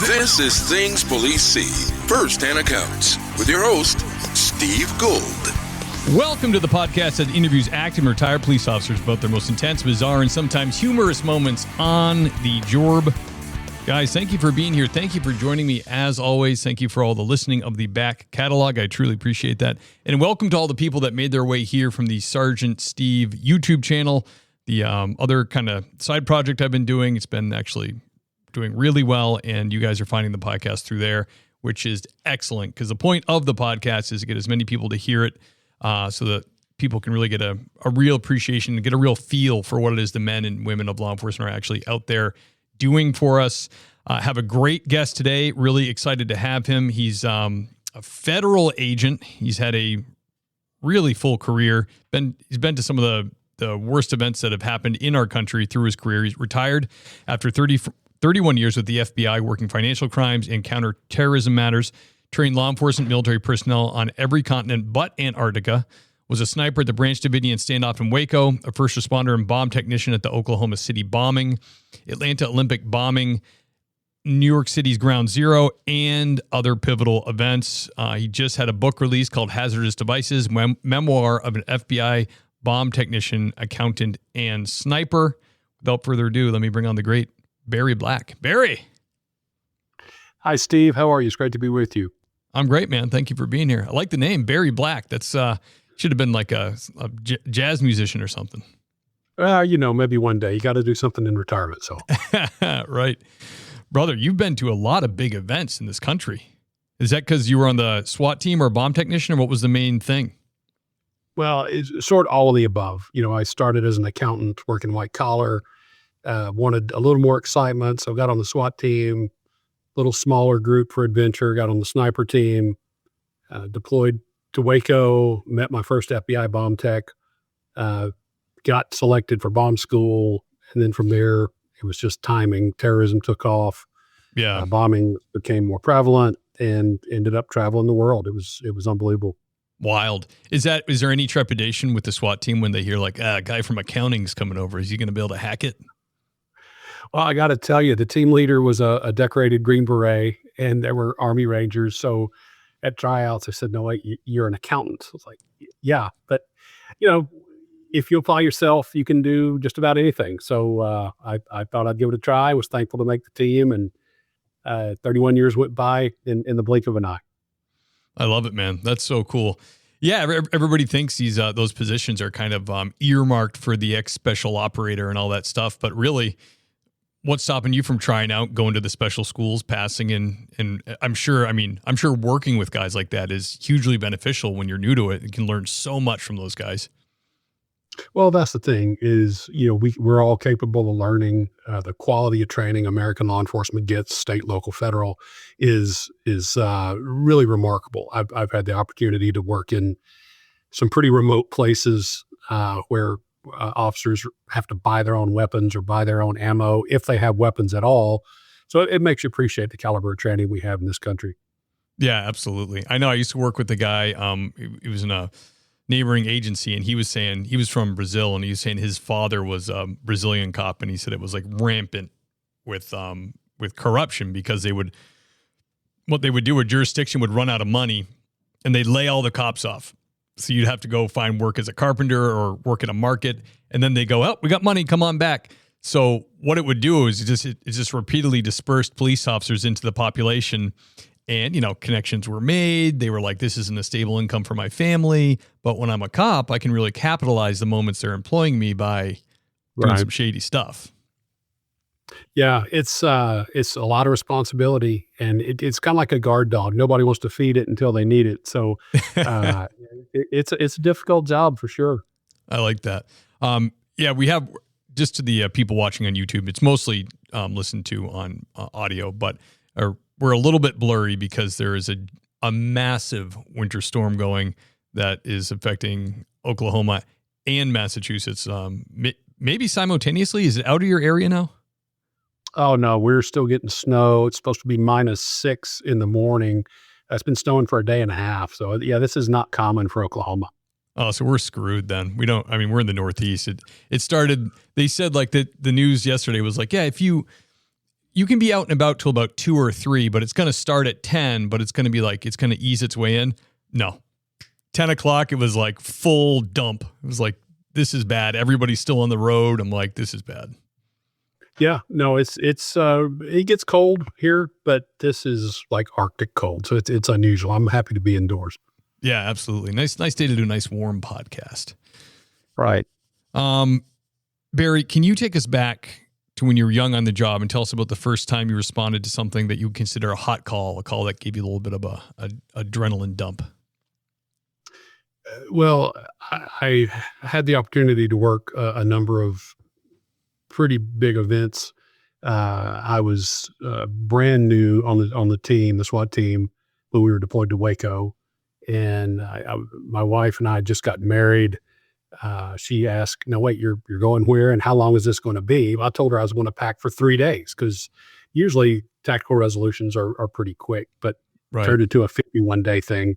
This is Things Police See, First-Hand Accounts, with your host, Steve Gold. Welcome to the podcast that interviews active and retired police officers about their most intense, bizarre, and sometimes humorous moments on the job. Guys, thank you for being here. Thank you for joining me as always. Thank you for all the listening of the back catalog. I truly appreciate that. And welcome to all the people that made their way here from the Sergeant Steve YouTube channel, the other kind of side project I've been doing. It's been actually doing really well, and you guys are finding the podcast through there, which is excellent because the point of the podcast is to get as many people to hear it so that people can really get a real appreciation and get a real feel for what it is the men and women of law enforcement are actually out there doing for us. Have a great guest today. Really excited to have him. He's a federal agent. He's had a really full career. He's been to some of the worst events that have happened in our country through his career. He's retired after 31 years with the FBI, working financial crimes and counterterrorism matters, trained law enforcement military personnel on every continent but Antarctica, was a sniper at the Branch Davidian standoff in Waco, a first responder and bomb technician at the Oklahoma City bombing, Atlanta Olympic bombing, New York City's Ground Zero, and other pivotal events. He just had a book released called Hazardous Devices, memoir of an FBI bomb technician, accountant, and sniper. Without further ado, let me bring on the great Barry Black. Barry. Hi, Steve. How are you? It's great to be with you. I'm great, man. Thank you for being here. I like the name, Barry Black. That's should have been like a jazz musician or something. Maybe one day. You got to do something in retirement. So, right. Brother, you've been to a lot of big events in this country. Is that because you were on the SWAT team or a bomb technician, or what was the main thing? Well, it's sort of all of the above. I started as an accountant working white collar, wanted a little more excitement. So got on the SWAT team, little smaller group for adventure, got on the sniper team, deployed to Waco, met my first FBI bomb tech, got selected for bomb school. And then from there, it was just timing. Terrorism took off. Yeah. Bombing became more prevalent and ended up traveling the world. It was unbelievable. Wild. Is there any trepidation with the SWAT team when they hear like a guy from accounting's coming over? Is he going to be able to hack it? Well, I got to tell you, the team leader was a decorated Green Beret, and there were Army Rangers. So at tryouts, I said, "No, wait, you're an accountant." I was like, "Yeah, but if you apply yourself, you can do just about anything." So I thought I'd give it a try. I was thankful to make the team, and 31 years went by in the blink of an eye. I love it, man. That's so cool. Yeah, everybody thinks those positions are kind of earmarked for the ex-special operator and all that stuff, but really, what's stopping you from trying out, going to the special schools, passing, and I'm sure working with guys like that is hugely beneficial when you're new to it. You can learn so much from those guys. Well, that's the thing is, we're all capable of learning. The quality of training American law enforcement gets, state, local, federal, is really remarkable. I've had the opportunity to work in some pretty remote places where officers have to buy their own weapons or buy their own ammo if they have weapons at all. So it makes you appreciate the caliber of training we have in this country. Yeah, absolutely. I know I used to work with a guy, he was in a neighboring agency, and he was saying he was from Brazil, and he was saying his father was a Brazilian cop, and he said it was like rampant with corruption because what they would do, a jurisdiction would run out of money and they'd lay all the cops off. So you'd have to go find work as a carpenter or work in a market, and then they go, "Oh, we got money, come on back." So what it would do is it just repeatedly dispersed police officers into the population. And, connections were made. They were like, this isn't a stable income for my family. But when I'm a cop, I can really capitalize the moments they're employing me by doing some shady stuff. Yeah, it's a lot of responsibility, and it's kind of like a guard dog. Nobody wants to feed it until they need it. So it's a difficult job for sure. I like that. Yeah, we have, just to the people watching on YouTube, it's mostly listened to on audio, but we're a little bit blurry because there is a massive winter storm going that is affecting Oklahoma and Massachusetts, maybe simultaneously. Is it out of your area now? Oh, no, we're still getting snow. It's supposed to be -6 in the morning. It's been snowing for a day and a half. So, yeah, this is not common for Oklahoma. Oh, so we're screwed then. We're in the Northeast. It started, they said like the news yesterday was like, yeah, if you you can be out and about till about 2 or 3, but it's going to start at 10, but it's going to be like, it's going to ease its way in. No, 10 o'clock, it was like full dump. It was like, this is bad. Everybody's still on the road. I'm like, this is bad. Yeah, no, it gets cold here, but this is like Arctic cold. So it's unusual. I'm happy to be indoors. Yeah, absolutely. Nice day to do a nice warm podcast. Right. Barry, can you take us back to when you were young on the job and tell us about the first time you responded to something that you would consider a hot call, a call that gave you a little bit of a adrenaline dump? Well, I had the opportunity to work a number of pretty big events. I was brand new on the team, the SWAT team, when we were deployed to Waco, and my wife and I just got married. She asked, "No, wait, you're going where, and how long is this going to be?" Well, I told her I was going to pack for 3 days because usually tactical resolutions are pretty quick, but turned into a 51-day thing.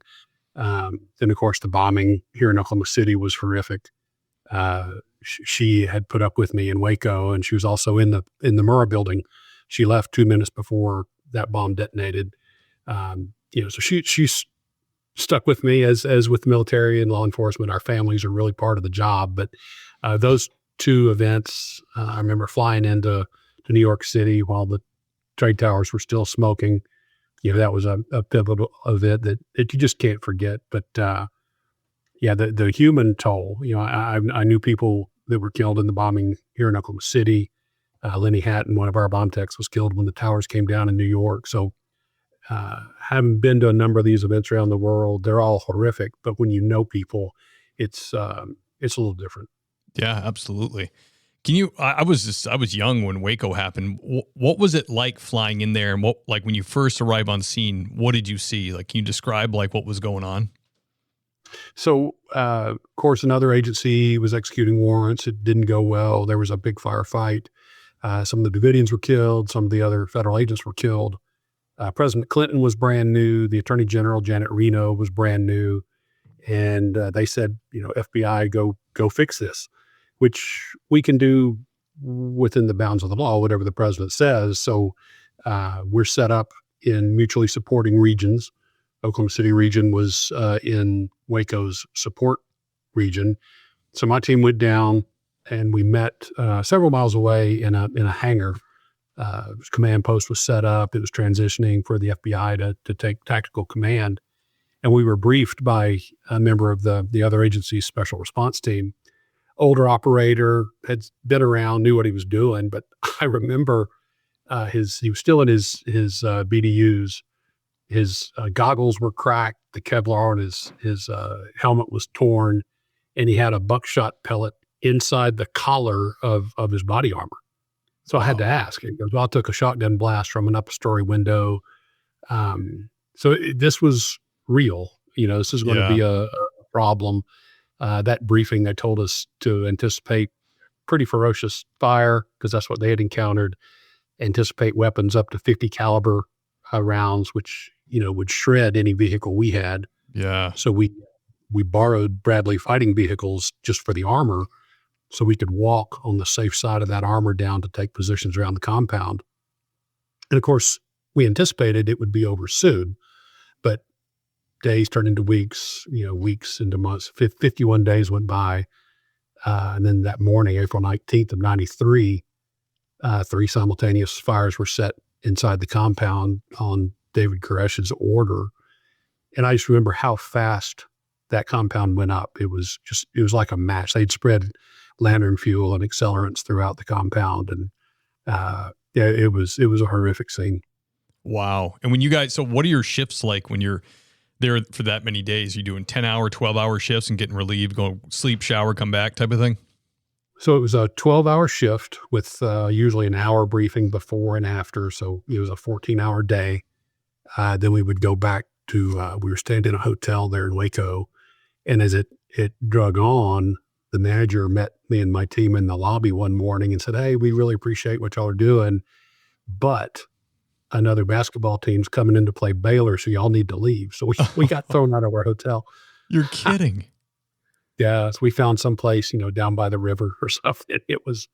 Then, of course, the bombing here in Oklahoma City was horrific. She had put up with me in Waco, and she was also in the Murrah building. She left 2 minutes before that bomb detonated. So she's stuck with me as with the military and law enforcement. Our families are really part of the job. But those 2 events, I remember flying into New York City while the trade towers were still smoking. That was a pivotal event that you just can't forget. But the human toll. I knew people that were killed in the bombing here in Oklahoma City. Lenny Hatton, one of our bomb techs, was killed when the towers came down in New York. So having been to a number of these events around the world, they're all horrific. But when you know people, it's a little different. Yeah, absolutely. Can you? I was young when Waco happened. What was it like flying in there, and like when you first arrived on scene? What did you see? Like, can you describe like what was going on? So, of course, another agency was executing warrants. It didn't go well. There was a big firefight. Some of the Davidians were killed. Some of the other federal agents were killed. President Clinton was brand new. The Attorney General, Janet Reno, was brand new. And they said, FBI, go fix this, which we can do within the bounds of the law, whatever the president says. So we're set up in mutually supporting regions. Oklahoma City region was in Waco's support region. So my team went down and we met several miles away in a hangar. Command post was set up. It was transitioning for the FBI to take tactical command. And we were briefed by a member of the other agency's special response team. Older operator, had been around, knew what he was doing. But I remember he was still in his BDUs. His goggles were cracked. The Kevlar on his helmet was torn, and he had a buckshot pellet inside the collar of his body armor. So I had to ask. He goes, "Well, I took a shotgun blast from an upper-story window." This was real. This is going to be a problem. That briefing, they told us to anticipate pretty ferocious fire because that's what they had encountered. Anticipate weapons up to 50 caliber rounds, which would shred any vehicle we had. Yeah. So we borrowed Bradley fighting vehicles just for the armor, so we could walk on the safe side of that armor down to take positions around the compound. And of course, we anticipated it would be over soon, but days turned into weeks, weeks into months. 51 days went by. And then that morning, April 19th of 93, 3 simultaneous fires were set inside the compound on David Koresh's order. And I just remember how fast that compound went up. It was like a match. They'd spread lantern fuel and accelerants throughout the compound. And it was a horrific scene. Wow. And when you guys, so what are your shifts like when you're there for that many days? You're doing 10-hour, 12-hour shifts and getting relieved, go sleep, shower, come back type of thing? So it was a 12-hour shift with usually an hour briefing before and after. So it was a 14-hour day. Then we would go back to, we were staying in a hotel there in Waco. And as it drug on, the manager met me and my team in the lobby one morning and said, "Hey, we really appreciate what y'all are doing, but another basketball team's coming in to play Baylor, so y'all need to leave." So we got thrown out of our hotel. You're kidding. Yeah. So we found someplace, down by the river or something. It was,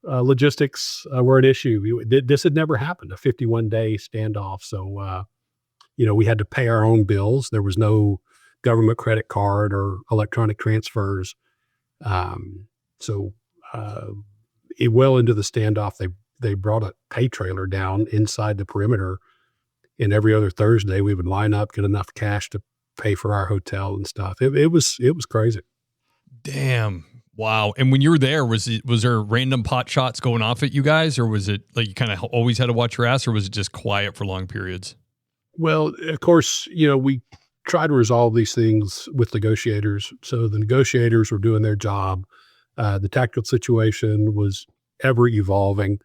logistics were an issue. This had never happened, a 51-day standoff. So, we had to pay our own bills. There was no government credit card or electronic transfers. So, well into the standoff, they brought a pay trailer down inside the perimeter, and every other Thursday we would line up, get enough cash to pay for our hotel and stuff. It was crazy. Damn. Wow. And when you were there, was there random pot shots going off at you guys, or was it like you kind of always had to watch your ass, or was it just quiet for long periods? Well, of course, we try to resolve these things with negotiators. So the negotiators were doing their job. The tactical situation was ever evolving.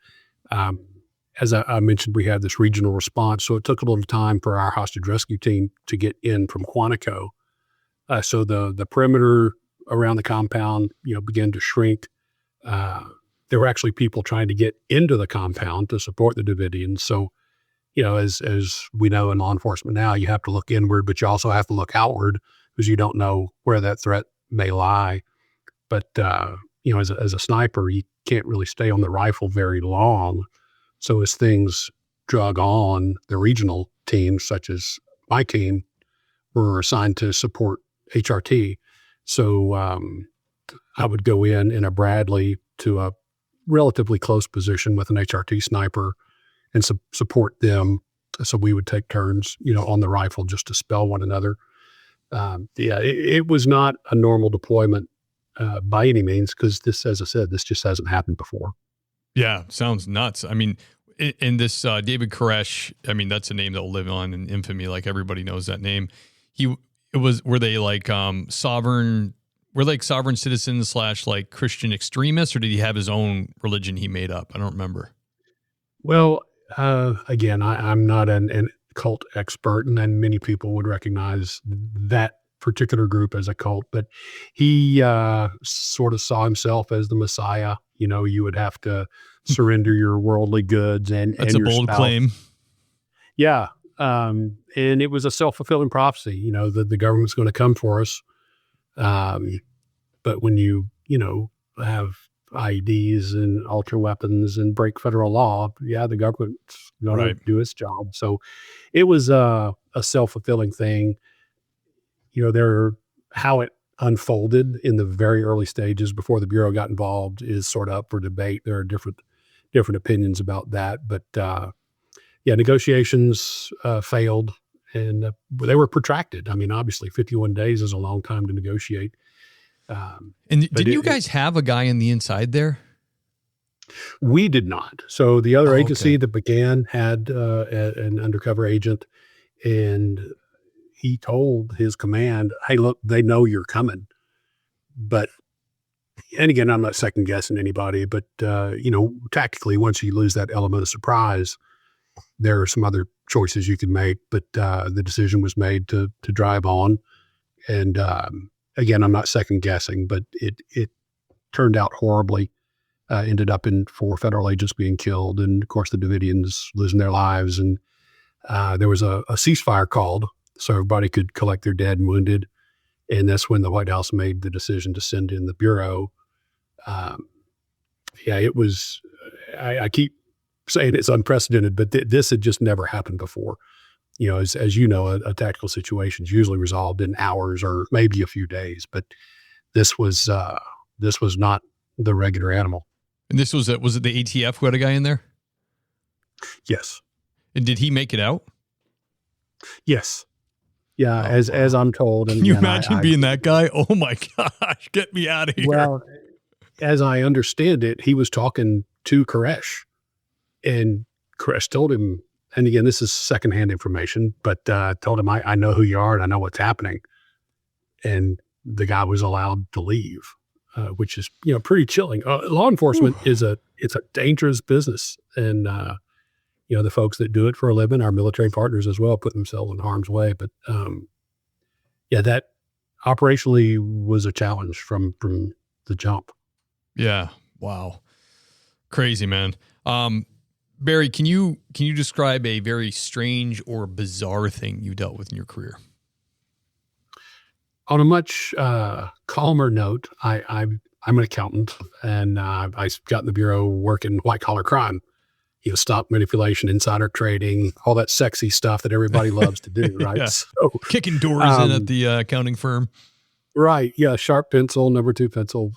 As I mentioned, we had this regional response, so it took a little time for our hostage rescue team to get in from Quantico. So the perimeter around the compound, began to shrink. There were actually people trying to get into the compound to support the Davidians. So, as we know in law enforcement now, you have to look inward, but you also have to look outward because you don't know where that threat may lie. But, as a sniper, you can't really stay on the rifle very long. So as things drug on, the regional teams, such as my team, were assigned to support HRT. So I would go in a Bradley to a relatively close position with an HRT sniper and support them. So we would take turns, on the rifle just to spell one another. It was not a normal deployment by any means, because this, as I said, this just hasn't happened before. Yeah, sounds nuts. I mean, in this David Koresh, I mean, that's a name that will live on in infamy. Like everybody knows that name. Were they like sovereign citizens / like Christian extremists, or did he have his own religion he made up? I don't remember. Well, again, I'm not an cult expert, and then many people would recognize that particular group as a cult, but he sort of saw himself as the Messiah. You would have to surrender your worldly goods and that's and a your bold spouse. claim. Yeah. And it was a self-fulfilling prophecy, that the government's going to come for us. But when you have IEDs and ultra weapons and break federal law, the government's going to do its job. So it was a self-fulfilling thing. How it unfolded in the very early stages before the Bureau got involved is sort of up for debate. There are different opinions about that, but negotiations failed, and they were protracted. I mean, obviously 51 days is a long time to negotiate. And didn't you guys have a guy on the inside there? We did not. So the other agency that began had an undercover agent, and he told his command, "Hey, look, they know you're coming." And again, I'm not second guessing anybody, but tactically, once you lose that element of surprise, there are some other choices you can make. But the decision was made to drive on. And again, I'm not second guessing, but it turned out horribly. Ended up in 4 federal agents being killed, and of course the Davidians losing their lives. And there was a ceasefire called, so everybody could collect their dead and wounded. And that's when the White House made the decision to send in the Bureau. It was, I keep saying it's unprecedented, but this had just never happened before. As you know, a tactical situation is usually resolved in hours or maybe a few days, but this was not the regular animal. And this was it the ATF who had a guy in there? Yes. And did he make it out? Yes. Yeah, as I'm told. And can you imagine being that guy? Oh my gosh, get me out of here. Well, as I understand it, he was talking to Koresh, and Koresh told him, and again, this is secondhand information, but told him, I know who you are and I know what's happening. And the guy was allowed to leave, which is, pretty chilling. Law enforcement it's a dangerous business. And, the folks that do it for a living, our military partners as well, put themselves in harm's way. But that operationally was a challenge from the jump. Yeah. Wow. Crazy, man. Barry, can you describe a very strange or bizarre thing you dealt with in your career? On a much calmer note, I I'm an accountant, and I got in the bureau working white collar crime, stock manipulation, insider trading, all that sexy stuff that everybody loves to do, right? Yeah. So Kicking doors in at the accounting firm. right, yeah, sharp pencil, number 2 pencil.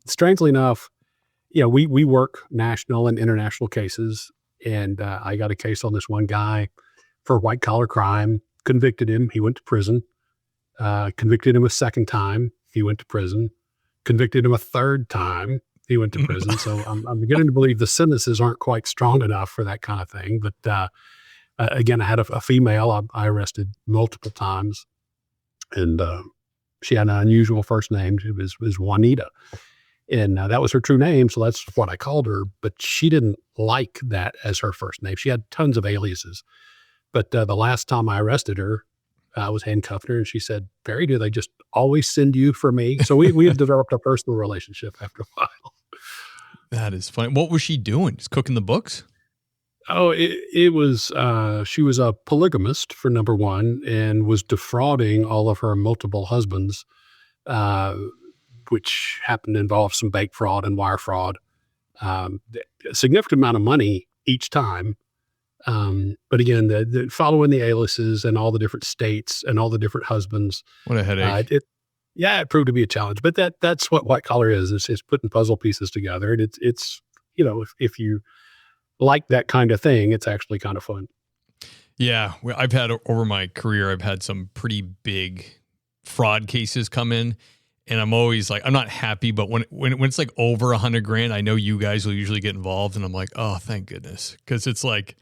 Strangely enough, we work national and international cases, and I got a case on this one guy for white collar crime. Convicted him, he went to prison. Convicted him a second time, he went to prison. Convicted him a third time, he went to prison. So I'm beginning to believe the sentences aren't quite strong enough for that kind of thing. But again, I had a female I arrested multiple times, and she had an unusual first name. It was Juanita, and that was her true name, so that's what I called her. But she didn't like that as her first name. She had tons of aliases. But the last time I arrested her, I was handcuffing her, and she said, "Barry, do they just always send you for me?" So we have developed a personal relationship after a while. That is funny. What was she doing? Just cooking the books? Oh, it was, she was a polygamist for number one, and was defrauding all of her multiple husbands, uh, which happened to involve some bank fraud and wire fraud. A significant amount of money each time. But again, the following the aliases and all the different states and all the different husbands. What a headache. It proved to be a challenge, but that's what white collar is putting puzzle pieces together. And it's, if you like that kind of thing, it's actually kind of fun. Yeah. I've had over my career, I've had some pretty big fraud cases come in, and I'm always like, I'm not happy, but when it's like over $100,000, I know you guys will usually get involved, and I'm like, oh, thank goodness. 'Cause it's like,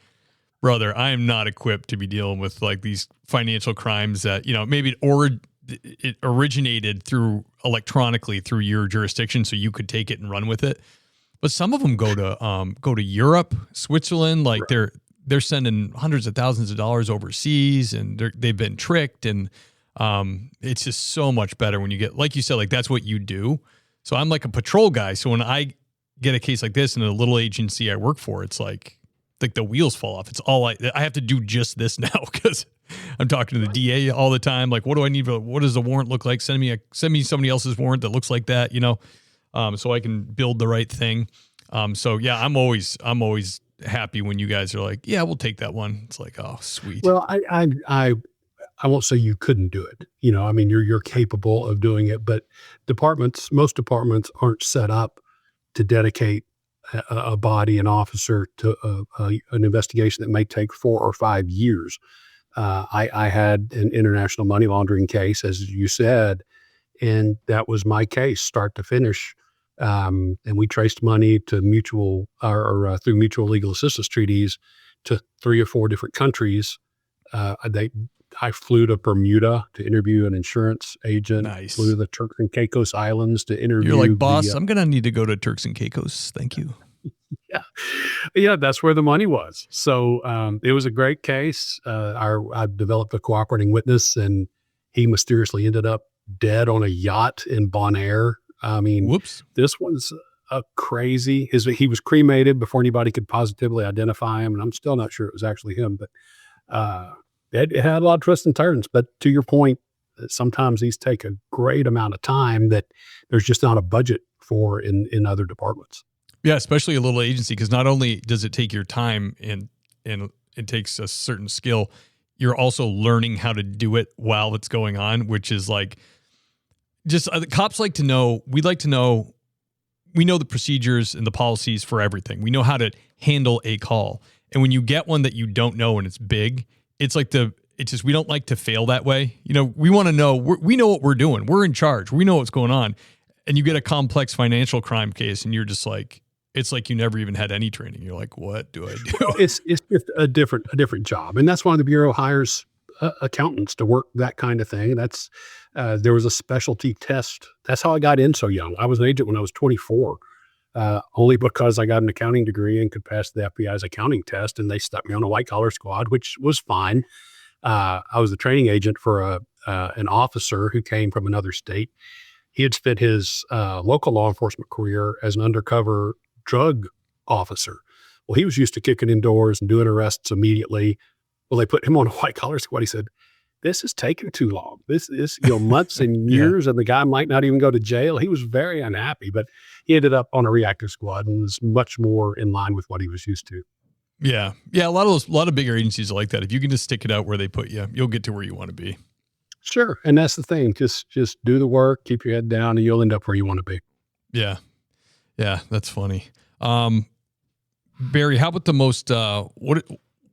brother, I am not equipped to be dealing with like these financial crimes that, maybe it originated electronically through your jurisdiction, so you could take it and run with it. But some of them go to Europe, Switzerland, like Right. they're sending hundreds of thousands of dollars overseas, and they've been tricked, and it's just so much better when you get, like you said, like that's what you do. So I'm like a patrol guy. So when I get a case like this in a little agency I work for, it's like the wheels fall off. It's all I have to do just this now, because I'm talking to the DA all the time. Like, what do I need? What does the warrant look like? Send me somebody else's warrant that looks like that, so I can build the right thing. So yeah, I'm always happy when you guys are like, yeah, we'll take that one. It's like, oh, sweet. Well, I won't say you couldn't do it. I mean, you're capable of doing it, but most departments aren't set up to dedicate a body, an officer to an investigation that may take 4 or 5 years. I had an international money laundering case, as you said, and that was my case, start to finish. And we traced money to through mutual legal assistance treaties to 3 or 4 different countries. I flew to Bermuda to interview an insurance agent. Nice. Flew to the Turks and Caicos Islands to interview. You're like, boss, I'm going to need to go to Turks and Caicos. Thank you. Yeah, that's where the money was. So it was a great case. I developed a cooperating witness, and he mysteriously ended up dead on a yacht in Bonaire. I mean, Whoops. This one's crazy. He was cremated before anybody could positively identify him, and I'm still not sure it was actually him. But it had a lot of twists and turns. But to your point, sometimes these take a great amount of time that there's just not a budget for in other departments. Yeah, especially a little agency, because not only does it take your time and it takes a certain skill, you're also learning how to do it while it's going on, which is like, just the cops like to know, we know the procedures and the policies for everything. We know how to handle a call. And when you get one that you don't know and it's big, we don't like to fail that way. We want to know, we know what we're doing. We're in charge. We know what's going on. And you get a complex financial crime case, and you're just like, it's like you never even had any training. You're like, what do I do? Well, it's just a different job. And that's why the Bureau hires accountants to work that kind of thing. That's there was a specialty test. That's how I got in so young. I was an agent when I was 24, only because I got an accounting degree and could pass the FBI's accounting test, and they stuck me on a white collar squad, which was fine. I was a training agent for an officer who came from another state. He had spent his local law enforcement career as an undercover drug officer. Well, he was used to kicking in doors and doing arrests immediately. Well, they put him on a white collar squad. He said, this is taking too long. This is, months and Yeah. years, and the guy might not even go to jail. He was very unhappy, but he ended up on a reactive squad and was much more in line with what he was used to. Yeah. Yeah. A lot of bigger agencies are like that. If you can just stick it out where they put you, you'll get to where you want to be. Sure. And that's the thing. Just do the work, keep your head down, and you'll end up where you want to be. Yeah. Yeah. That's funny. Barry, how about the most,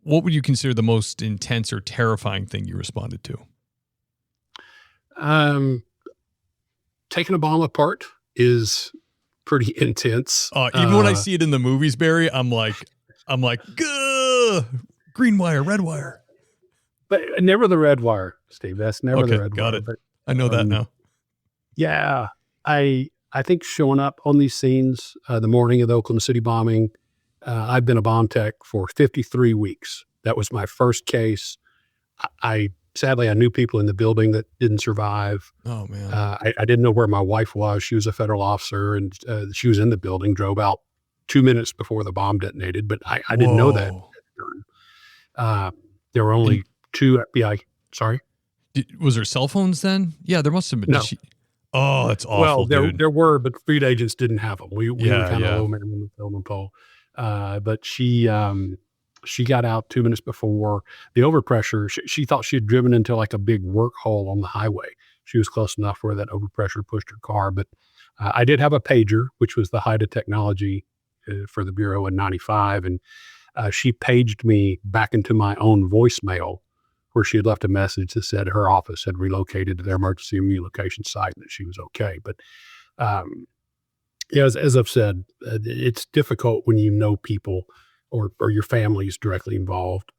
what would you consider the most intense or terrifying thing you responded to? Taking a bomb apart is pretty intense. Even when I see it in the movies, Barry, I'm like, "Gah! Green wire, red wire." But never the red wire, Steve. That's never the red wire. Got it. But, I know that now. yeah, I think showing up on these scenes the morning of the Oklahoma City bombing, I've been a bomb tech for 53 weeks. That was my first case. Sadly, I knew people in the building that didn't survive. Oh, man. I didn't know where my wife was. She was a federal officer, and she was in the building, drove out 2 minutes before the bomb detonated, but I didn't know that. There were only 2 FBI. Sorry? Was there cell phones then? Yeah, there must have been. No. Oh, that's awful, Well, dude. there were, but field agents didn't have them. We were kind of yeah. low man on the film pole. But she got out 2 minutes before the overpressure. She thought she had driven into like a big work hole on the highway. She was close enough where that overpressure pushed her car. But I did have a pager, which was the height of technology for the Bureau in 95. And she paged me back into my own voicemail where she had left a message that said her office had relocated to their emergency relocation site and that she was okay. But as I've said, it's difficult when you know people or your family is directly involved.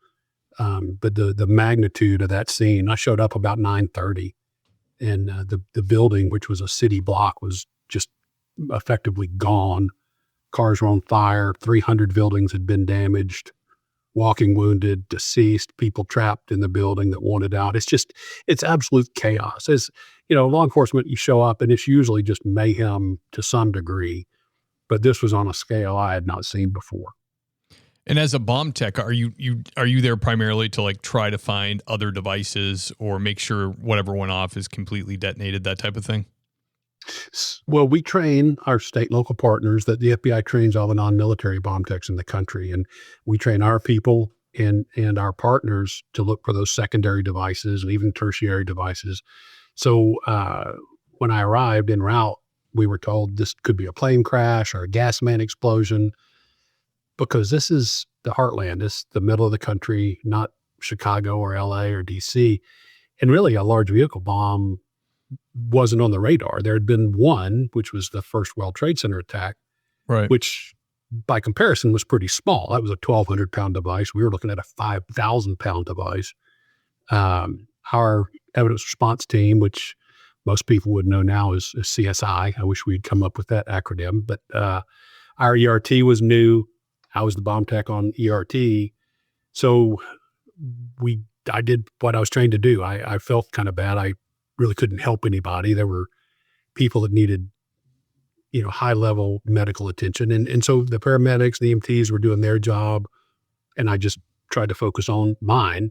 But the magnitude of that scene, I showed up about 9:30, and the building, which was a city block, was just effectively gone. Cars were on fire. 300 buildings had been damaged. Walking wounded, deceased, people trapped in the building that wanted out. It's absolute chaos. As law enforcement, you show up and it's usually just mayhem to some degree, but this was on a scale I had not seen before. And as a bomb tech, are you there primarily to like try to find other devices or make sure whatever went off is completely detonated, that type of thing? Well, we train our state and local partners. That the FBI trains all the non-military bomb techs in the country, and we train our people and our partners to look for those secondary devices and even tertiary devices. So when I arrived en route, we were told this could be a plane crash or a gas main explosion, because this is the heartland. It's the middle of the country, not Chicago or LA or DC. And really a large vehicle bomb wasn't on the radar. There had been one, which was the first World Trade Center attack, right? Which by comparison was pretty small. That was a 1,200 pound device. We were looking at a 5,000 pound device. Our evidence response team, which most people would know now is CSI. I wish we'd come up with that acronym, but our ERT was new. I was the bomb tech on ERT. So I did what I was trained to do. I felt kind of bad. I really couldn't help anybody. There were people that needed, high level medical attention. And so the paramedics, the EMTs were doing their job. And I just tried to focus on mine,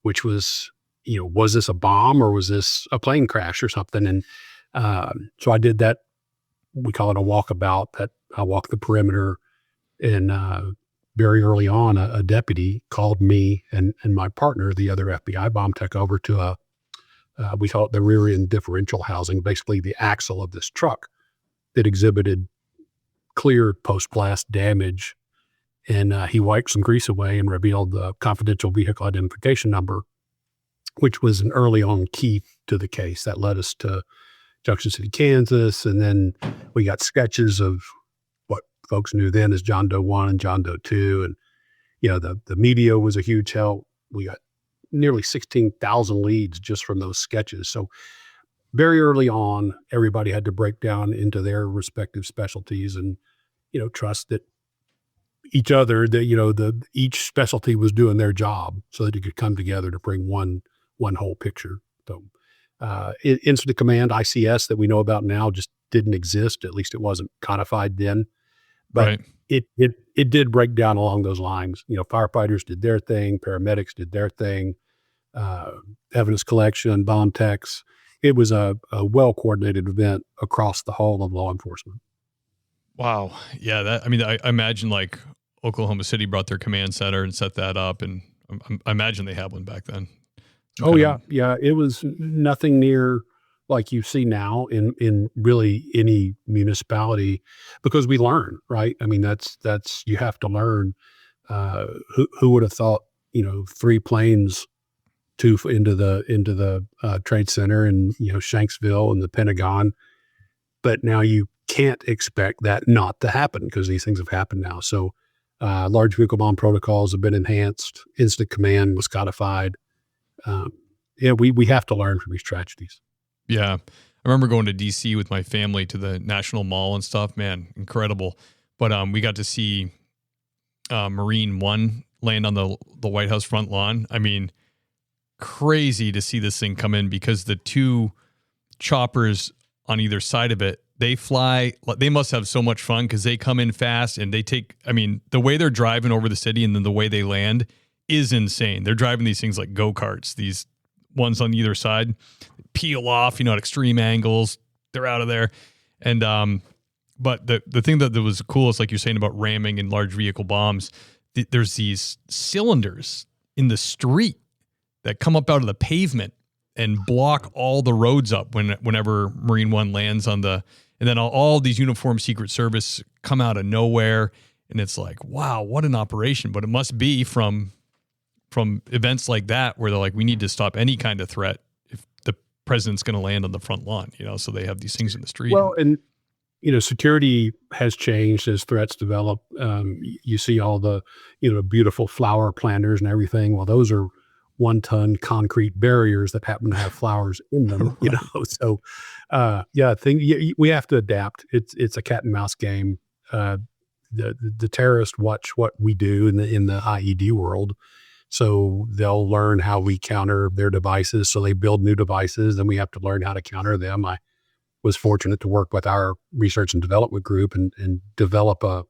which was, was this a bomb or was this a plane crash or something? And so I did that. We call it a walkabout. That I walked the perimeter, and very early on, a deputy called me and my partner, the other FBI bomb tech, over to we call it the rear end differential housing, basically the axle of this truck that exhibited clear post-blast damage. And he wiped some grease away and revealed the confidential vehicle identification number, which was an early on key to the case. That led us to Junction City, Kansas. And then we got sketches of what folks knew then as John Doe 1 and John Doe 2. And, the media was a huge help. We got nearly 16,000 leads just from those sketches. So very early on, everybody had to break down into their respective specialties and, trust that each other, that each specialty was doing their job so that it could come together to bring one whole picture. So incident command, ICS, that we know about now just didn't exist. At least it wasn't codified then. But Right. It did break down along those lines. Firefighters did their thing, paramedics did their thing. uh, evidence collection, bomb techs. It was a well-coordinated event across the whole of law enforcement. Wow. Yeah. I imagine like Oklahoma City brought their command center and set that up. And I imagine they had one back then. Oh yeah. Yeah. It was nothing near like you see now in really any municipality, because we learn, right? I mean, that's, you have to learn. Who would have thought, 3 planes into the trade center and, Shanksville and the Pentagon, but now you can't expect that not to happen because these things have happened now. So, large vehicle bomb protocols have been enhanced. Instant command was codified. We have to learn from these tragedies. Yeah. I remember going to DC with my family to the National Mall and stuff, man, incredible. But, we got to see, Marine One land on the White House front lawn. I mean, crazy to see this thing come in because the 2 choppers on either side of it, they fly. They must have so much fun because they come in fast and they take, the way they're driving over the city and then the way they land is insane. They're driving these things like go-karts, these ones on either side, peel off, at extreme angles. They're out of there. And, but the thing that was coolest, like you're saying about ramming and large vehicle bombs, there's these cylinders in the street that come up out of the pavement and block all the roads up whenever Marine One lands on and then all these uniformed Secret Service come out of nowhere. And it's like, wow, what an operation. But it must be from events like that where they're like, we need to stop any kind of threat if the president's going to land on the front lawn, so they have these things in the street. Well, and, security has changed as threats develop. You see all the, beautiful flower planters and everything. Well, those are 1-ton concrete barriers that happen to have flowers in them, So, we have to adapt. It's a cat and mouse game. The terrorists watch what we do in the IED world. So they'll learn how we counter their devices. So they build new devices, and we have to learn how to counter them. I was fortunate to work with our research and development group and develop a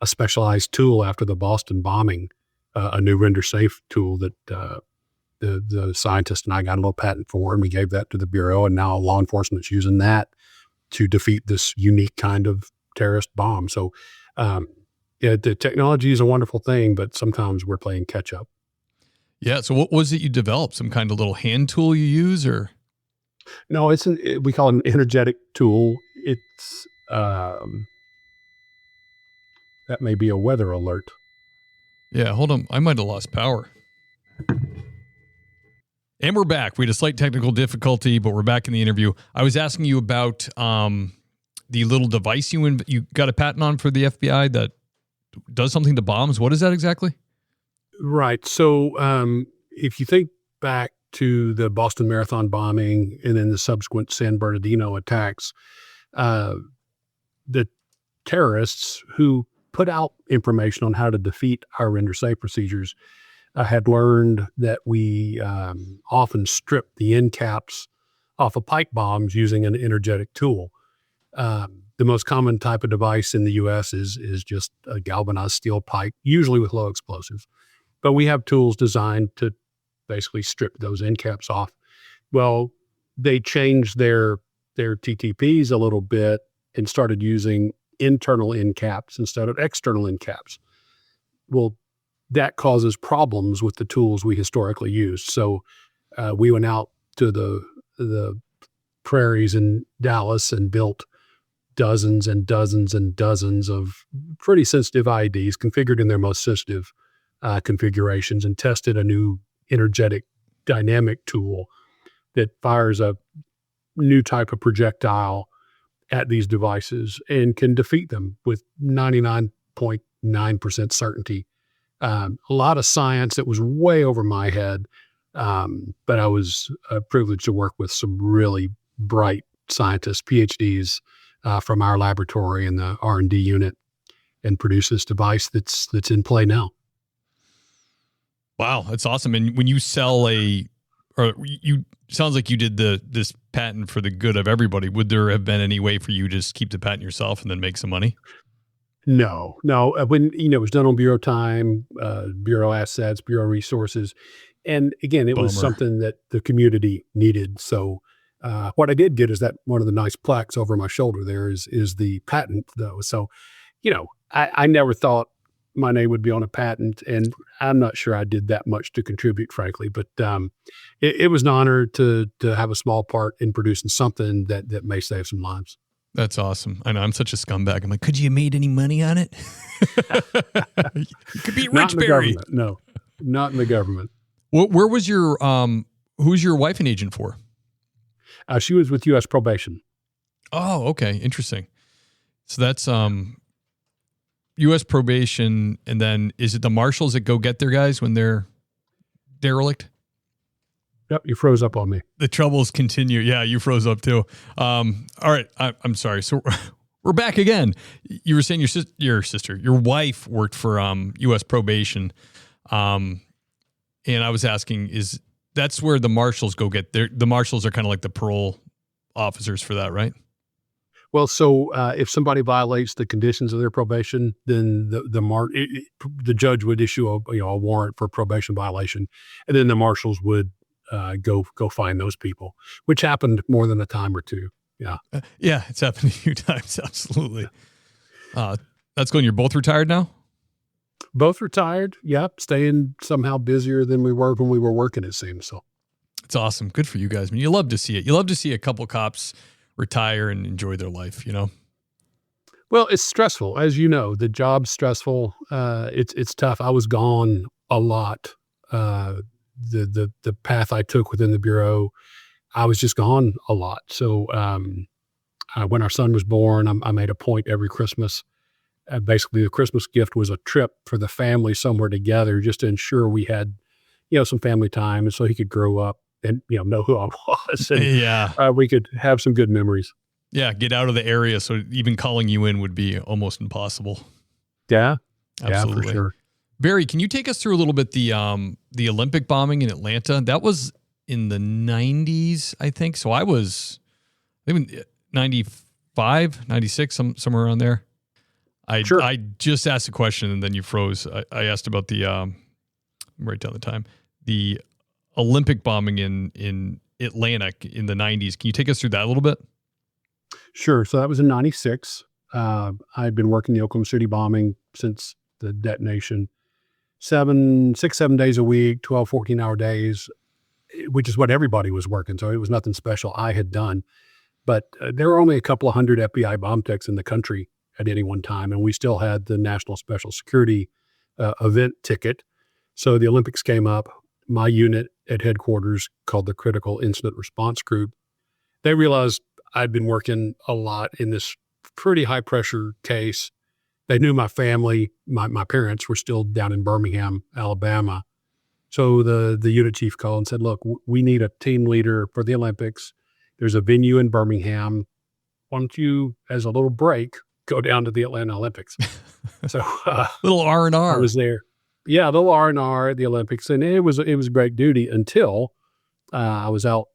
specialized tool after the Boston bombing, a new render safe tool that the scientist and I got a little patent for, and we gave that to the Bureau, and now law enforcement is using that to defeat this unique kind of terrorist bomb. So the technology is a wonderful thing, but sometimes we're playing catch up. Yeah. So what was it you developed? Some kind of little hand tool you use, or? No, we call it an energetic tool. It's, that may be a weather alert. Yeah, hold on. I might have lost power. And we're back. We had a slight technical difficulty, but we're back in the interview. I was asking you about the little device you got a patent on for the FBI that does something to bombs. What is that exactly? Right. So if you think back to the Boston Marathon bombing and then the subsequent San Bernardino attacks, the terrorists who put out information on how to defeat our render safe procedures had learned that we often strip the end caps off of pipe bombs using an energetic tool. The most common type of device in the U.S. is just a galvanized steel pipe, usually with low explosives. But we have tools designed to basically strip those end caps off. Well, they changed their TTPs a little bit and started using internal end caps instead of external end caps. Well, that causes problems with the tools we historically used. So we went out to the prairies in Dallas and built dozens and dozens and dozens of pretty sensitive IEDs configured in their most sensitive configurations, and tested a new energetic dynamic tool that fires a new type of projectile at these devices and can defeat them with 99.9% certainty. A lot of science that was way over my head, but I was privileged to work with some really bright scientists, PhDs, from our laboratory and the R&D unit, and produce this device that's in play now. Wow, that's awesome. And when you sell sounds like you did this patent for the good of everybody. Would there have been any way for you to just keep the patent yourself and then make some money? No. When it was done on Bureau time, Bureau assets, Bureau resources, And again, it was Bummer. something that the community needed. So what I did get is that one of the nice plaques over my shoulder there is the patent, though. So, I never thought my name would be on a patent, and I'm not sure I did that much to contribute, frankly. But it was an honor to have a small part in producing something that may save some lives. That's awesome. I know I'm such a scumbag. I'm like, could you have made any money on it? You could be Not Rich in the Berry. government. No, not in the government. Where was your who's your wife an agent for? She was with U.S. probation. Oh, okay. Interesting. So that's U.S. probation, and then is it the marshals that go get their guys when they're derelict? Yep, you froze up on me. The troubles continue. Yeah, you froze up too. All right, I'm sorry. So we're back again. You were saying your wife worked for U.S. probation, and I was asking, that's where the marshals go get the marshals are kind of like the parole officers for that, right? Well, so if somebody violates the conditions of their probation, then the judge would issue a warrant for probation violation, and then the marshals would go find those people, which happened more than a time or two. Yeah, yeah, it's happened a few times. Absolutely. That's going. You're both retired now. Both retired. Yep, staying somehow busier than we were when we were working. It seems so. It's awesome. Good for you guys. I mean, you love to see it. You love to see a couple cops retire and enjoy their life, Well, it's stressful. As you know, the job's stressful. It's tough. I was gone a lot. The path I took within the Bureau, I was just gone a lot. So when our son was born, I made a point every Christmas. Basically, the Christmas gift was a trip for the family somewhere together just to ensure we had, some family time and so he could grow up and, know who I was. And we could have some good memories. Yeah, get out of the area. So even calling you in would be almost impossible. Yeah, absolutely. Yeah, for sure. Barry, can you take us through a little bit the Olympic bombing in Atlanta? That was in the 90s, I think. So I was even 95, 96, somewhere around there. Sure. I just asked a question and then you froze. I asked about the write down the time. The Olympic bombing in Atlanta in the 90s. Can you take us through that a little bit? Sure. So that was in 96. I'd been working the Oklahoma City bombing since the detonation. 7 days a week, 12, 14-hour days, which is what everybody was working. So it was nothing special I had done. But there were only a couple of hundred FBI bomb techs in the country at any one time, and we still had the National Special Security event ticket. So the Olympics came up. My unit at headquarters, called the Critical Incident Response Group, they realized I'd been working a lot in this pretty high-pressure case. They knew my family. My parents were still down in Birmingham, Alabama. So the unit chief called and said, look, we need a team leader for the Olympics. There's a venue in Birmingham. Why don't you, as a little break, go down to the Atlanta Olympics? So little R&R. I was there. Yeah, the little R&R at the Olympics. And it was great duty until I was out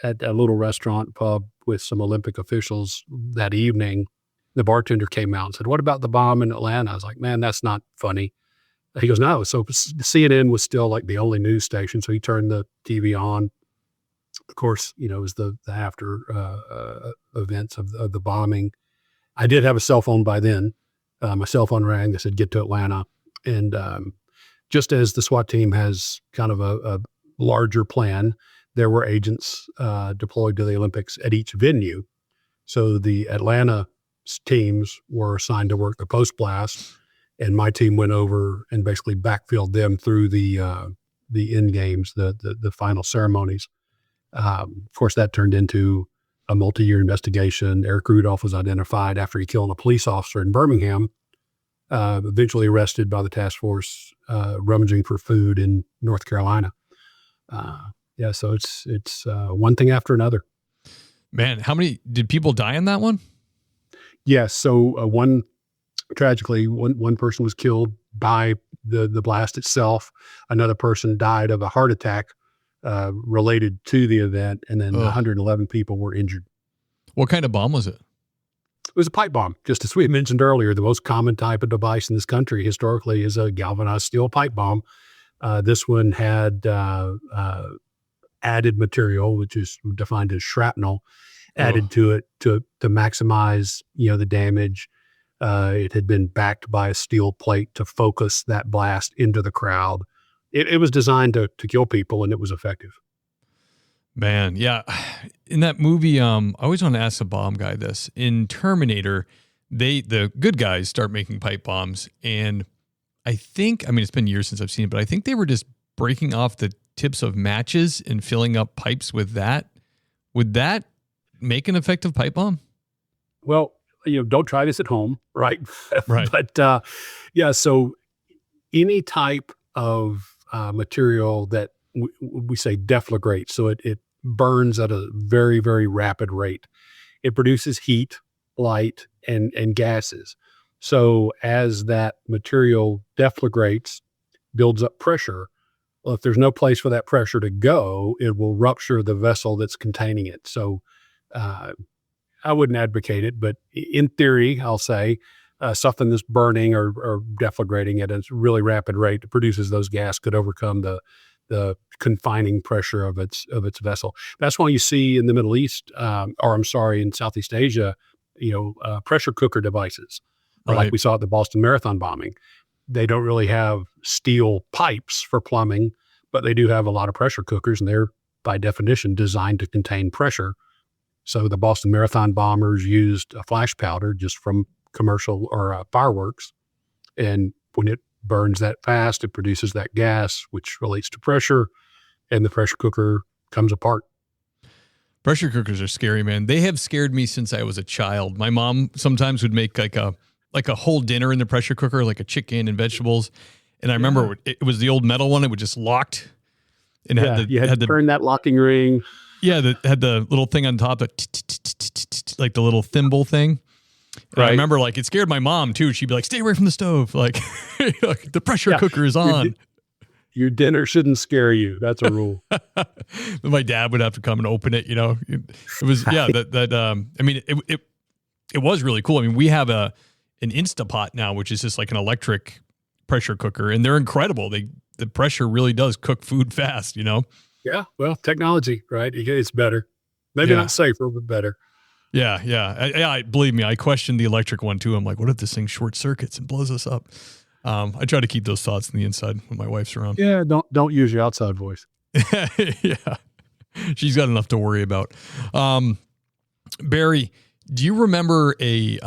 at a little restaurant pub with some Olympic officials that evening. The bartender came out and said, what about the bomb in Atlanta? I was like, man, that's not funny. He goes, no. So CNN was still like the only news station. So he turned the TV on. Of course, it was the after events of the bombing. I did have a cell phone by then. My cell phone rang. They said, get to Atlanta. And just as the SWAT team has kind of a larger plan, there were agents deployed to the Olympics at each venue. So the Atlanta teams were assigned to work the post blast, and my team went over and basically backfilled them through the end games, the final ceremonies. Of course, that turned into a multi-year investigation. Eric Rudolph was identified after he killed a police officer in Birmingham, eventually arrested by the task force rummaging for food in North Carolina. So it's one thing after another. Man, how many did people die in that one? Yes. So tragically, one person was killed by the blast itself. Another person died of a heart attack related to the event. And then 111 people were injured. What kind of bomb was it? It was a pipe bomb. Just as we mentioned earlier, the most common type of device in this country historically is a galvanized steel pipe bomb. This one had added material, which is defined as shrapnel, added to it to maximize, the damage. It had been backed by a steel plate to focus that blast into the crowd. It was designed to kill people, and it was effective. Man, yeah. In that movie, I always want to ask the bomb guy this. In Terminator, the good guys start making pipe bombs, and I think, it's been years since I've seen it, but I think they were just breaking off the tips of matches and filling up pipes with that. Would that make an effective pipe bomb? Well, don't try this at home, right? Right. But so any type of material that we say deflagrates, so it burns at a very, very rapid rate. It produces heat, light, and gases. So as that material deflagrates, builds up pressure, well, if there's no place for that pressure to go, it will rupture the vessel that's containing it. So I wouldn't advocate it, but in theory, I'll say something that's burning or deflagrating at a really rapid rate that produces those gas could overcome the confining pressure of its vessel. That's why you see in the Middle East, in Southeast Asia, pressure cooker devices, Right. like we saw at the Boston Marathon bombing. They don't really have steel pipes for plumbing, but they do have a lot of pressure cookers, and they're by definition designed to contain pressure. So the Boston Marathon bombers used a flash powder just from commercial or fireworks. And when it burns that fast, it produces that gas, which relates to pressure, and the pressure cooker comes apart. Pressure cookers are scary, man. They have scared me since I was a child. My mom sometimes would make like a whole dinner in the pressure cooker, like a chicken and vegetables. And I remember it was the old metal one. It would just locked. And you had to turn that locking ring. Yeah, that had the little thing on top, like the little thimble thing. And I remember, it scared my mom too. She'd be like, "Stay away from the stove. Like, the pressure cooker is on." Your dinner shouldn't scare you. That's a rule. My dad would have to come and open it. It was it was really cool. We have an Instapot now, which is just like an electric pressure cooker, and they're incredible. The pressure really does cook food fast. Yeah. Well, technology, right? It's better. Maybe not safer, but better. Yeah. Believe me, I questioned the electric one too. I'm like, what if this thing short circuits and blows us up? I try to keep those thoughts on the inside when my wife's around. Yeah, don't use your outside voice. Yeah, she's got enough to worry about. Barry, do you remember a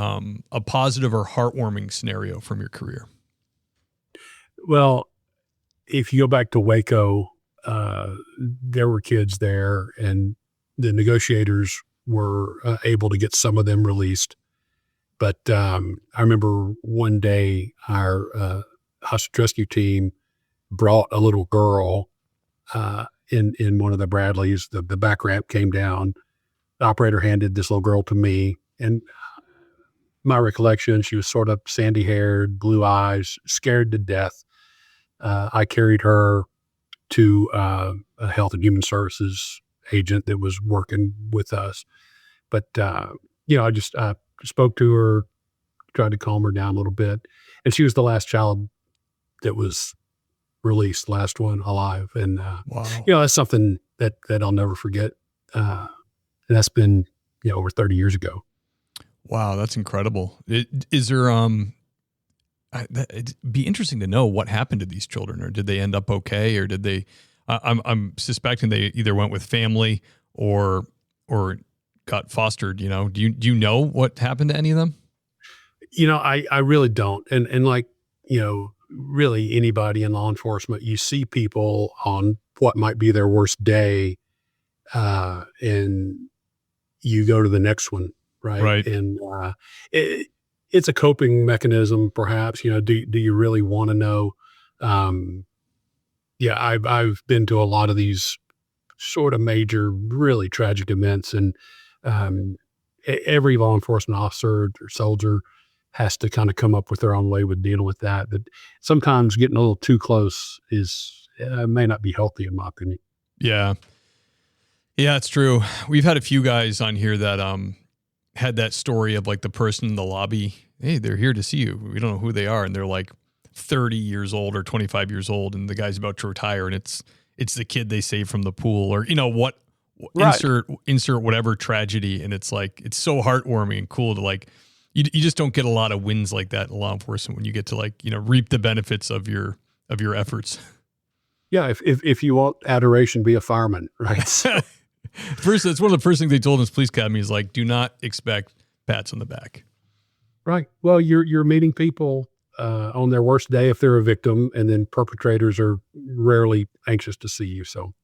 positive or heartwarming scenario from your career? Well, if you go back to Waco, there were kids there, and the negotiators were able to get some of them released. But I remember one day our hostage rescue team brought a little girl in one of the Bradleys. The back ramp came down. The operator handed this little girl to me, and my recollection, she was sort of sandy-haired, blue eyes, scared to death. I carried her to a Health and Human Services agent that was working with us. But, I just spoke to her, tried to calm her down a little bit. And she was the last child that was released, last one alive. And, wow. That's something that I'll never forget. And that's been, over 30 years ago. Wow, that's incredible. Is there, it'd be interesting to know what happened to these children, or did they end up okay? Or did they, I'm suspecting they either went with family or got fostered, do you know what happened to any of them? I really don't. And really anybody in law enforcement, you see people on what might be their worst day, and you go to the next one. Right. And, it's a coping mechanism, perhaps. Do you really want to know? I've been to a lot of these sort of major, really tragic events, and every law enforcement officer or soldier has to kind of come up with their own way with dealing with that. But sometimes getting a little too close may not be healthy, in my opinion. Yeah, it's true. We've had a few guys on here that had that story of like the person in the lobby. Hey, they're here to see you. We don't know who they are. And they're like, 30 years old or 25 years old, and the guy's about to retire, and it's the kid they saved from the pool, or what Right. insert whatever tragedy, and it's like it's so heartwarming and cool to like you just don't get a lot of wins like that in law enforcement when you get to like reap the benefits of your efforts. Yeah, if you want adoration, be a fireman, right? So, First, that's one of the first things they told us police academy is like, do not expect pats on the back. right. Well, you're meeting people on their worst day if they're a victim, and then perpetrators are rarely anxious to see you. So,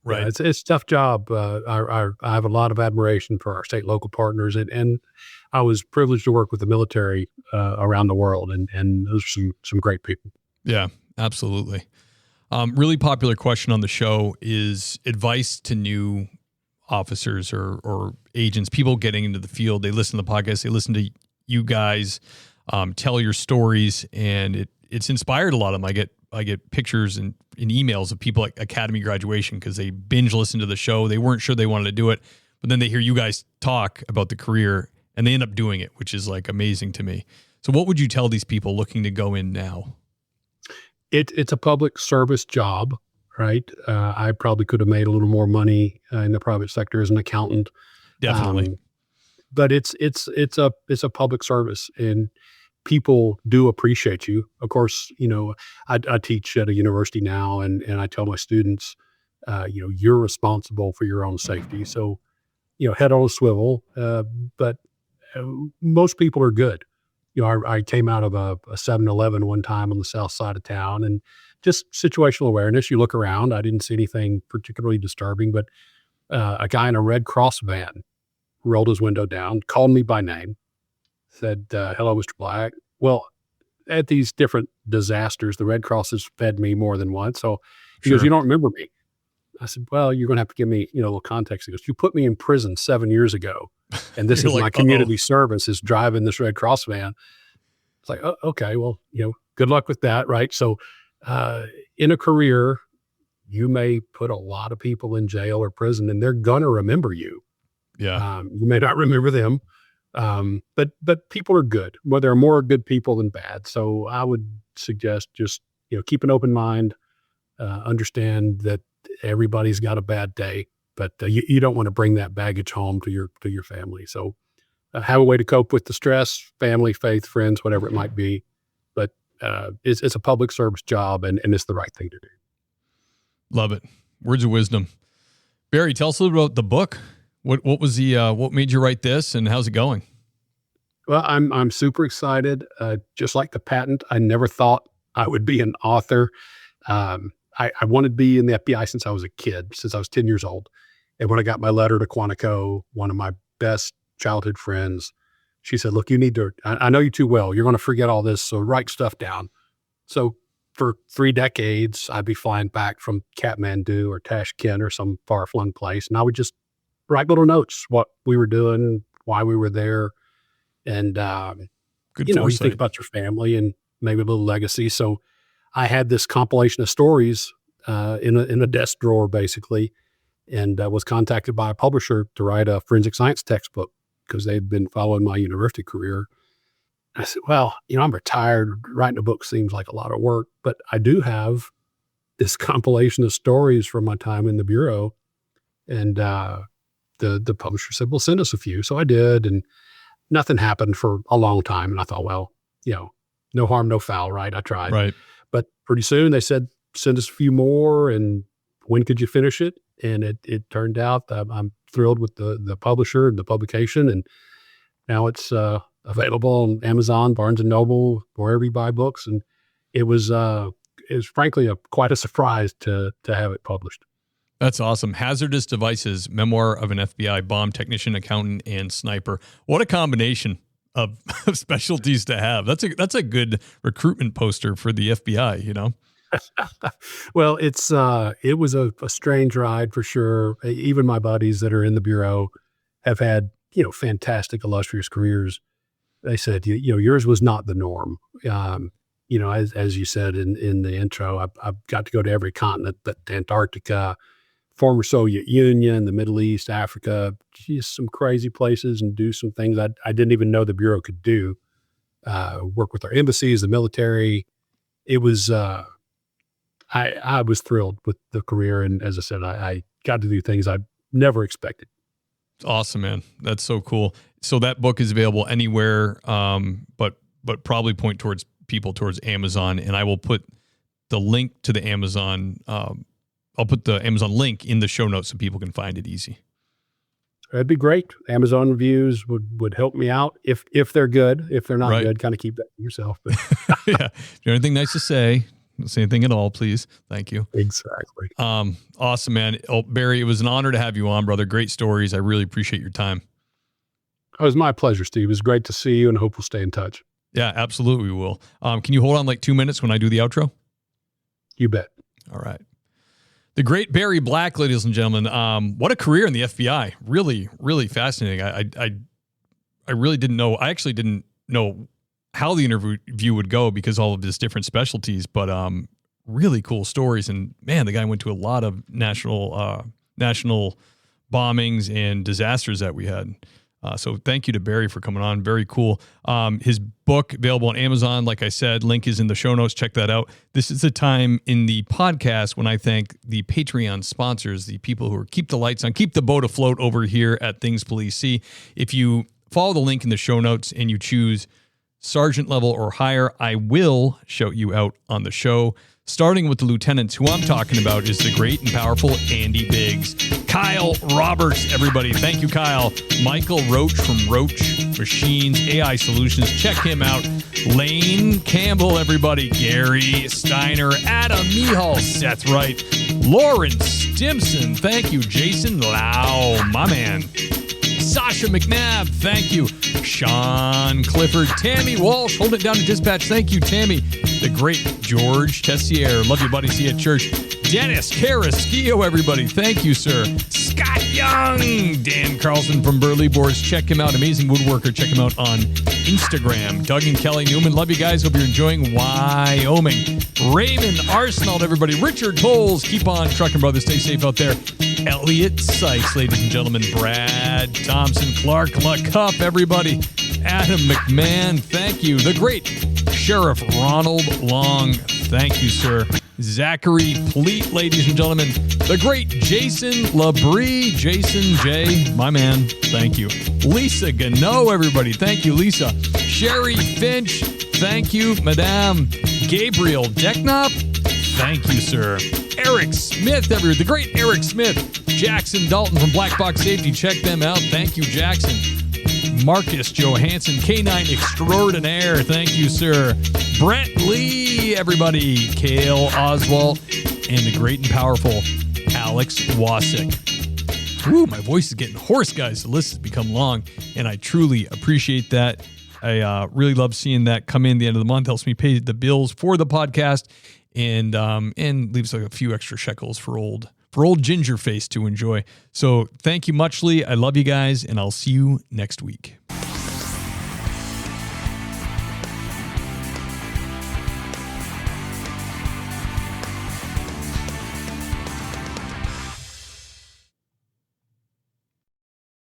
Right. yeah, it's a tough job. I have a lot of admiration for our state local partners, and I was privileged to work with the military around the world, and those are some great people. Yeah, absolutely. Really popular question on the show is advice to new officers or agents, people getting into the field. They listen to the podcast, they listen to you guys tell your stories, and it's inspired a lot of them. I get pictures and emails of people at academy graduation because they binge listened to the show. They weren't sure they wanted to do it, but then they hear you guys talk about the career and they end up doing it, which is like amazing to me. So what would you tell these people looking to go in now? It's a public service job, right? I probably could have made a little more money in the private sector as an accountant. Definitely. But it's a public service, and people do appreciate you. Of course, I teach at a university now, and I tell my students, you're responsible for your own safety. So, head on a swivel. But most people are good. I came out of a 7-Eleven one time on the south side of town, and just situational awareness. You look around, I didn't see anything particularly disturbing, but a guy in a Red Cross van rolled his window down, called me by name, said, hello, Mr. Black. Well, at these different disasters, the Red Cross has fed me more than once. So he goes, you don't remember me? I said, well, you're going to have to give me, a little context. He goes, you put me in prison 7 years ago, and this is You're my like, community service is driving this Red Cross van. It's like, oh, okay, well, good luck with that, right? So in a career, you may put a lot of people in jail or prison, and they're going to remember you. Yeah. You may not remember them, but people are good. Well, there are more good people than bad. So I would suggest just, keep an open mind, understand that everybody's got a bad day, but you don't want to bring that baggage home to your family. So have a way to cope with the stress, family, faith, friends, whatever it might be. But it's a public service job, and it's the right thing to do. Love it. Words of wisdom. Barry, tell us a little about the book. What was what made you write this, and how's it going? Well, I'm super excited. Just like the patent, I never thought I would be an author. I wanted to be in the FBI since I was a kid, since I was 10 years old. And when I got my letter to Quantico, one of my best childhood friends, she said, look, you need to, I know you too well. You're going to forget all this, so write stuff down. So for 3 decades, I'd be flying back from Kathmandu or Tashkent or some far-flung place, and I would just write little notes, what we were doing, why we were there. And, you think about your family and maybe a little legacy. So I had this compilation of stories in a desk drawer, basically, and was contacted by a publisher to write a forensic science textbook because they'd been following my university career. I said, well, I'm retired. Writing a book seems like a lot of work, but I do have this compilation of stories from my time in the Bureau. And the publisher said, well, send us a few. So I did, and nothing happened for a long time. And I thought, well, no harm, no foul, right? I tried. Right. But pretty soon they said, send us a few more, and when could you finish it? And it turned out I'm thrilled with the publisher and the publication, and now it's available on Amazon, Barnes & Noble, wherever you buy books. And it was frankly quite a surprise to have it published. That's awesome. Hazardous Devices, memoir of an FBI bomb technician, accountant, and sniper. What a combination of specialties to have. That's a good recruitment poster for the FBI, Well, it was a strange ride for sure. Even my buddies that are in the Bureau have had, fantastic, illustrious careers. They said, yours was not the norm. As you said in the intro, I've got to go to every continent, but Antarctica, former Soviet Union, the Middle East, Africa, just some crazy places, and do some things I didn't even know the Bureau could do. Work with our embassies, the military, it was, I was thrilled with the career. And as I said, I got to do things I never expected. Awesome, man. That's so cool. So that book is available anywhere, but probably point towards Amazon. And I will put the link to the Amazon. I'll put the Amazon link in the show notes so people can find it easy. That'd be great. Amazon reviews would help me out if they're good. If they're not good, kind of keep that to yourself. But yeah. If you have anything nice to say, don't say anything at all, please. Thank you. Exactly. Awesome, man. Oh, Barry, it was an honor to have you on, brother. Great stories. I really appreciate your time. It was my pleasure, Steve. It was great to see you, and I hope we'll stay in touch. Yeah, absolutely we will. Can you hold on like 2 minutes when I do the outro? You bet. All right. The great Barry Black, ladies and gentlemen. What a career in the FBI. Really, really fascinating. I really didn't know. I actually didn't know how the interview would go because all of his different specialties, but really cool stories. And man, the guy went to a lot of national bombings and disasters that we had. So thank you to Barry for coming on. Very cool. His book available on Amazon. Like I said, link is in the show notes. Check that out. This is the time in the podcast when I thank the Patreon sponsors, the people who keep the lights on, keep the boat afloat over here at Things Police See. If you follow the link in the show notes and you choose sergeant level or higher, I will shout you out on the show. Starting with the lieutenants, who I'm talking about is the great and powerful Andy Biggs. Kyle Roberts, everybody. Thank you, Kyle. Michael Roach from Roach Machines AI Solutions. Check him out. Lane Campbell, everybody. Gary Steiner. Adam Mihal. Seth Wright. Lawrence Stimson. Thank you. Jason Lau, my man. Sasha McNabb, thank you. Sean Clifford, Tammy Walsh, hold it down to dispatch. Thank you, Tammy. The great George Tessier, love you, buddy. See you at church. Dennis Carrasquillo, everybody. Thank you, sir. Scott Young, Dan Carlson from Burley Boards. Check him out. Amazing woodworker. Check him out on Instagram. Doug and Kelly Newman, love you guys. Hope you're enjoying Wyoming. Raymond Arsenault, everybody. Richard Tolles, keep on trucking, brother. Stay safe out there. Elliot Sykes, ladies and gentlemen. Brad Thompson, Clark LaCuff, everybody. Adam McMahon, thank you. The great Sheriff Ronald Long, thank you, sir. Zachary Pleat, ladies and gentlemen. The great Jason Labrie, Jason J, my man, thank you. Lisa Gano, everybody, thank you, Lisa. Sherry Finch, thank you, Madame. Gabriel Decknop, thank you, sir. Eric Smith, everybody, the great Eric Smith. Jackson Dalton from Black Box Safety, check them out. Thank you, Jackson. Marcus Johansson, K9 Extraordinaire, thank you, sir. Brent Lee, everybody. Cale Oswalt, and the great and powerful Alex Wasick. Woo, my voice is getting hoarse, guys. The list has become long, and I truly appreciate that. I really love seeing that come in the end of the month. Helps me pay the bills for the podcast, and leaves like a few extra shekels for old Ginger Face to enjoy. So thank you muchly. I love you guys, and I'll see you next week.